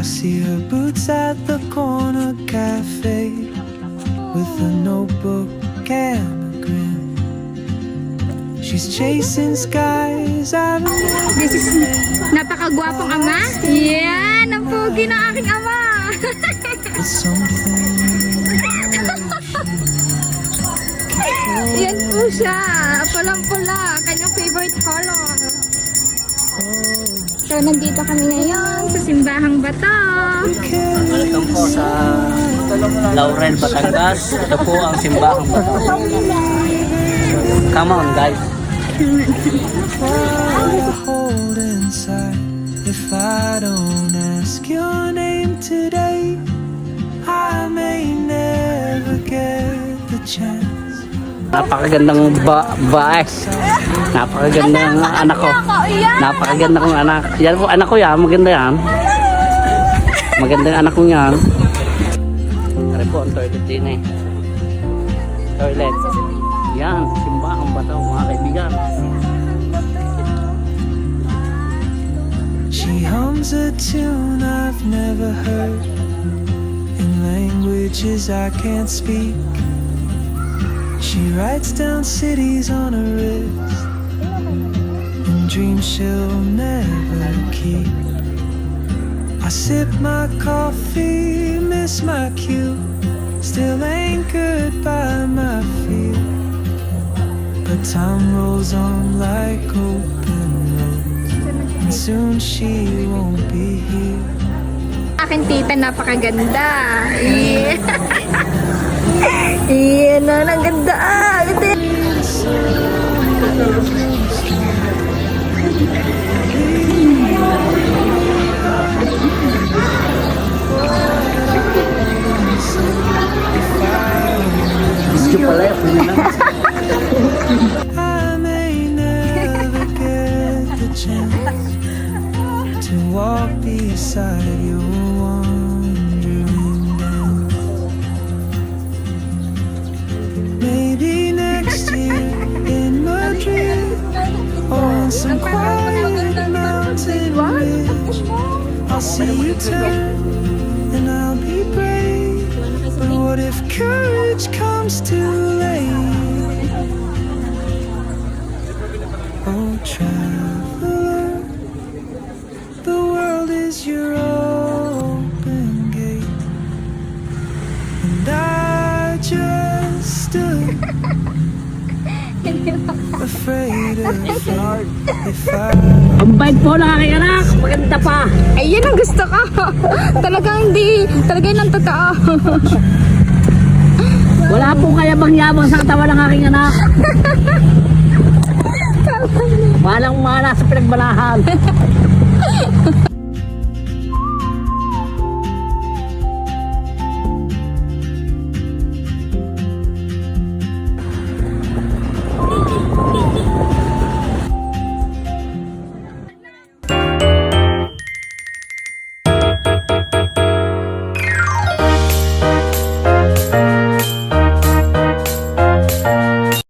I see her boots at the corner cafe with a notebook and a grin. She's chasing skies I've never This is napakagwapong ama. Yan, ang pogi ng aking ama. but something. Yan po siya. Pulang-pula. Kanyang favorite color. So, nandito kami ngayon sa Simbahang Bato. Welcome po sa Lauren, Batangas. Ito po ang Simbahang Bato. Come on, guys. Hold inside. If I don't ask your name today, I may never get the chance. Napakagandang bae. Napakagandang anak ko. Napakaganda kong anak. Yan po, anak ko yan. Maganda yan. Magandang anak ko yan. Tari po, ang toilet din eh. Toilet. Yan, Simbahang Bato, mga kaibigan. She hums a tune I've never heard in languages I can't speak. She writes down cities on her wrist and dreams she'll never keep. I sip my coffee, miss my cue, still anchored by my fear. But time rolls on like open roads, and soon she won't be here. Aking tita napakaganda. Yeah. Iyan na, ang ganda. Gusto pala yun. I may never get the chance to walk beside your wandering dance. Maybe next year in Madrid or on some quiet mountain ridge, I'll see you turn and I'll be brave. But what if courage comes too late? Oh, traveler, the world is your open gate, and I just stood afraid of fate. If I Ang bait po ng aking anak. Maganda pa. Ayun ang gusto ko. Talagang hindi. Talagang ng totoo. Wala po kaya bang yabang sa katawan ng aking anak. Walang mana sa pinagbalahan.